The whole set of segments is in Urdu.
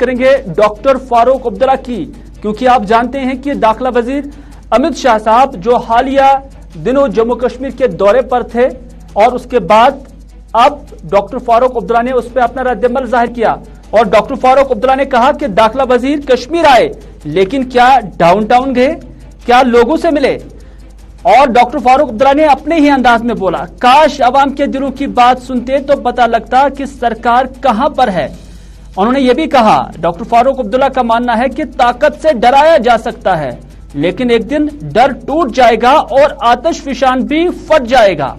کریں گے ڈاکٹر فاروق عبداللہ کی، کیونکہ آپ جانتے ہیں کہ داخلہ وزیر امت شاہ صاحب جو حالیہ دنوں جموں کشمیر کے دورے پر تھے اور اس کے بعد اب ڈاکٹر فاروق عبداللہ نے اس پہ اپنا رد عمل ظاہر کیا اور ڈاکٹر فاروق عبداللہ نے کہا کہ داخلہ وزیر کشمیر آئے لیکن کیا ڈاؤن ٹاؤن گئے، کیا لوگوں سے ملے؟ اور ڈاکٹر فاروق عبداللہ نے اپنے ہی انداز میں بولا کاش عوام کے دلوں کی بات سنتے تو پتہ لگتا کہ سرکار کہاں پر ہے۔ انہوں نے یہ بھی کہا ڈاکٹر فاروق عبداللہ کا ماننا ہے کہ طاقت سے ڈرایا جا سکتا ہے لیکن ایک دن ڈر ٹوٹ جائے گا اور آتش فشان بھی پھٹ جائے گا۔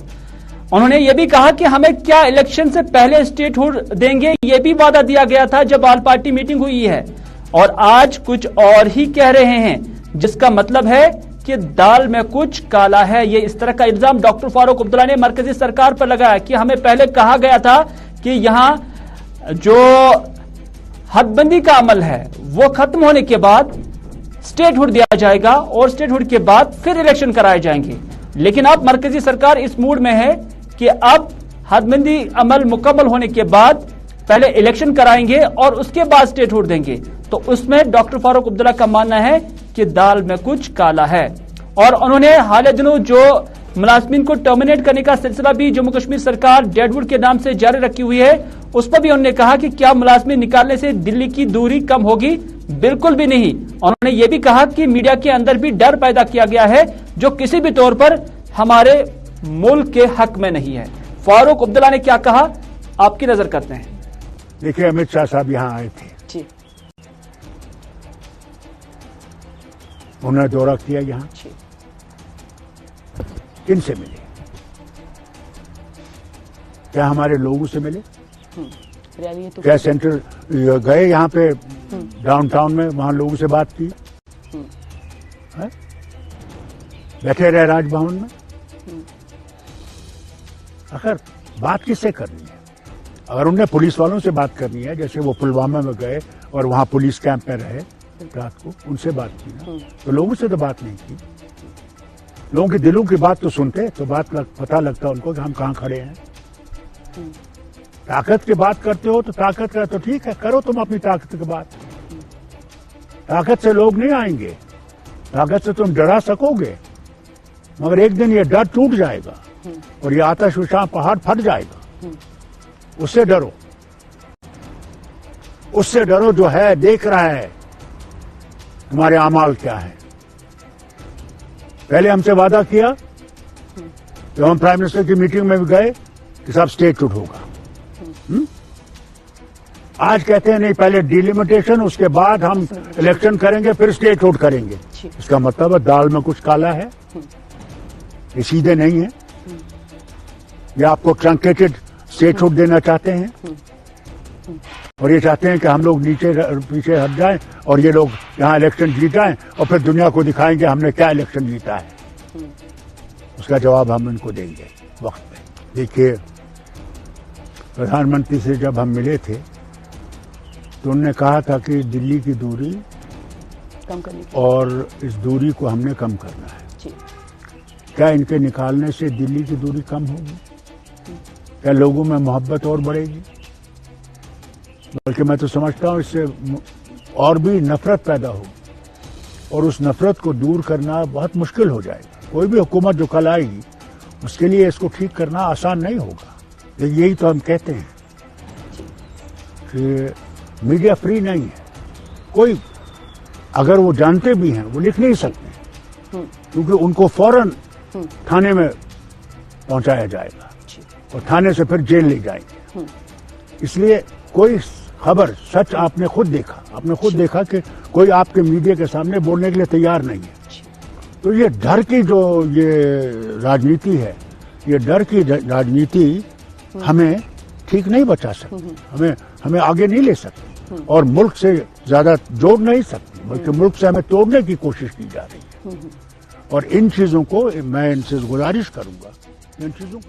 انہوں نے یہ بھی کہا کہ ہمیں کیا الیکشن سے پہلے اسٹیٹ ہوڈ دیں گے، یہ بھی وعدہ دیا گیا تھا جب آل پارٹی میٹنگ ہوئی ہے، اور آج کچھ اور ہی کہہ رہے ہیں جس کا مطلب ہے کہ دال میں کچھ کالا ہے۔ یہ اس طرح کا الزام ڈاکٹر فاروق عبداللہ نے مرکزی سرکار پر لگایا کہ ہمیں پہلے کہا گیا تھا کہ یہاں جو حد بندی کا عمل ہے وہ ختم ہونے کے بعد اسٹیٹ ہوڈ دیا جائے گا اور اسٹیٹ ہوڈ کے بعد پھر الیکشن کرائے جائیں گے، لیکن اب مرکزی سرکار اس موڈ میں ہے کہ اب حد بندی عمل مکمل ہونے کے بعد پہلے الیکشن کرائیں گے اور اس کے بعد اسٹیٹ ہوڈ دیں گے۔ تو اس میں ڈاکٹر فاروق عبداللہ کا ماننا ہے کہ دال میں کچھ کالا ہے، اور انہوں نے حالیہ دنوں جو ملازمین کو ٹرمینیٹ کرنے کا سلسلہ بھی جموں کشمیر سرکار ڈیڈ ووڈ کے نام سے جاری رکھی ہوئی ہے، اس پر بھی انہوں نے کہا کہ کیا ملازمین نکالنے سے دلی کی دوری کم ہوگی؟ بالکل بھی نہیں۔ انہوں نے یہ بھی کہا کہ میڈیا کے اندر بھی ڈر پیدا کیا گیا ہے جو کسی بھی طور پر ہمارے ملک کے حق میں نہیں ہے۔ فاروق عبداللہ نے کیا کہا آپ کی نظر کرتے ہیں۔ دیکھیے امت شاہ صاحب یہاں آئے تھے، جی انہوں نے دورہ کیا یہاں، کن سے ملے؟ کیا ہمارے لوگوں سے ملے؟ کیا سینٹر گئے یہاں پہ ڈاؤن ٹاؤن میں وہاں لوگوں سے بات کی؟ بیٹھے رہے راج بھون میں؟ آخر بات کس سے کرنی ہے؟ اگر انہیں پولیس والوں سے بات کرنی ہے، جیسے وہ پلوامہ میں گئے اور وہاں پولیس کیمپ میں رہے رات کو، ان سے بات کی نا، تو لوگوں سے تو بات نہیں کی۔ لوگوں کے دلوں کی بات تو سنتے تو بات پتہ لگتا ان کو کہ ہم کہاں کھڑے ہیں۔ طاقت کی بات کرتے ہو تو طاقت کا تو ٹھیک ہے، کرو تم اپنی طاقت کی بات۔ طاقت سے لوگ نہیں آئیں گے، طاقت سے تم ڈرا سکو گے، مگر ایک دن یہ ڈر ٹوٹ جائے گا اور یہ آتش فشاں پہاڑ پھٹ جائے گا۔ اس سے ڈرو، اس سے ڈرو جو ہے دیکھ رہا ہے تمہارے اعمال کیا ہے۔ پہلے ہم سے وعدہ کیا جب ہم پرائم منسٹر کی میٹنگ میں بھی گئے کہ صاحب اسٹیٹ ہوڈ ہوگا، آج کہتے ہیں نہیں پہلے ڈیلیمیٹیشن اس کے بعد ہم الیکشن کریں گے پھر اسٹیٹ ہوڈ کریں گے۔ اس کا مطلب ہے دال میں کچھ کالا ہے، یہ سیدھے نہیں ہے، یہ آپ کو ٹرنکیٹڈ اسٹیٹ ہوڈ دینا چاہتے ہیں اور یہ چاہتے ہیں کہ ہم لوگ نیچے پیچھے ہٹ جائیں اور یہ لوگ یہاں الیکشن جیت جائیں اور پھر دنیا کو دکھائیں گے ہم نے کیا الیکشن جیتا ہے۔ اس کا جواب ہم ان کو دیں گے وقت پہ۔ دیکھیے پردھان منتری سے جب ہم ملے تھے تو انہوں نے کہا تھا کہ دلی کی دوری کم کرنے کی اور اس دوری کو ہم نے کم کرنا ہے۔ کیا ان کے نکالنے سے دلی کی دوری کم ہوگی؟ کیا لوگوں میں محبت اور بڑھے گی؟ بلکہ میں تو سمجھتا ہوں اس سے اور بھی نفرت پیدا ہوگی اور اس نفرت کو دور کرنا بہت مشکل ہو جائے گا۔ کوئی بھی حکومت جو کل آئے گی اس کے لیے اس کو ٹھیک کرنا آسان نہیں ہوگا۔ یہی تو ہم کہتے ہیں کہ میڈیا فری نہیں ہے، کوئی اگر وہ جانتے بھی ہیں وہ لکھ نہیں سکتے کیونکہ ان کو فوراً تھانے میں پہنچایا جائے گا اور تھانے سے پھر جیل لے جائیں گے۔ اس لیے کوئی خبر سچ آپ نے خود دیکھا کہ کوئی آپ کے میڈیا کے سامنے بولنے کے لیے تیار نہیں ہے۔ تو یہ ڈر کی جو یہ راجنیتی ہے، یہ ڈر کی راجنیتی ہمیں ٹھیک نہیں بچا سکتی، ہمیں آگے نہیں لے سکتی اور ملک سے زیادہ جوڑ نہیں سکتی، بلکہ ملک سے ہمیں توڑنے کی کوشش کی جا رہی ہے۔ اور ان چیزوں کو میں ان سے گزارش کروں گا، ان چیزوں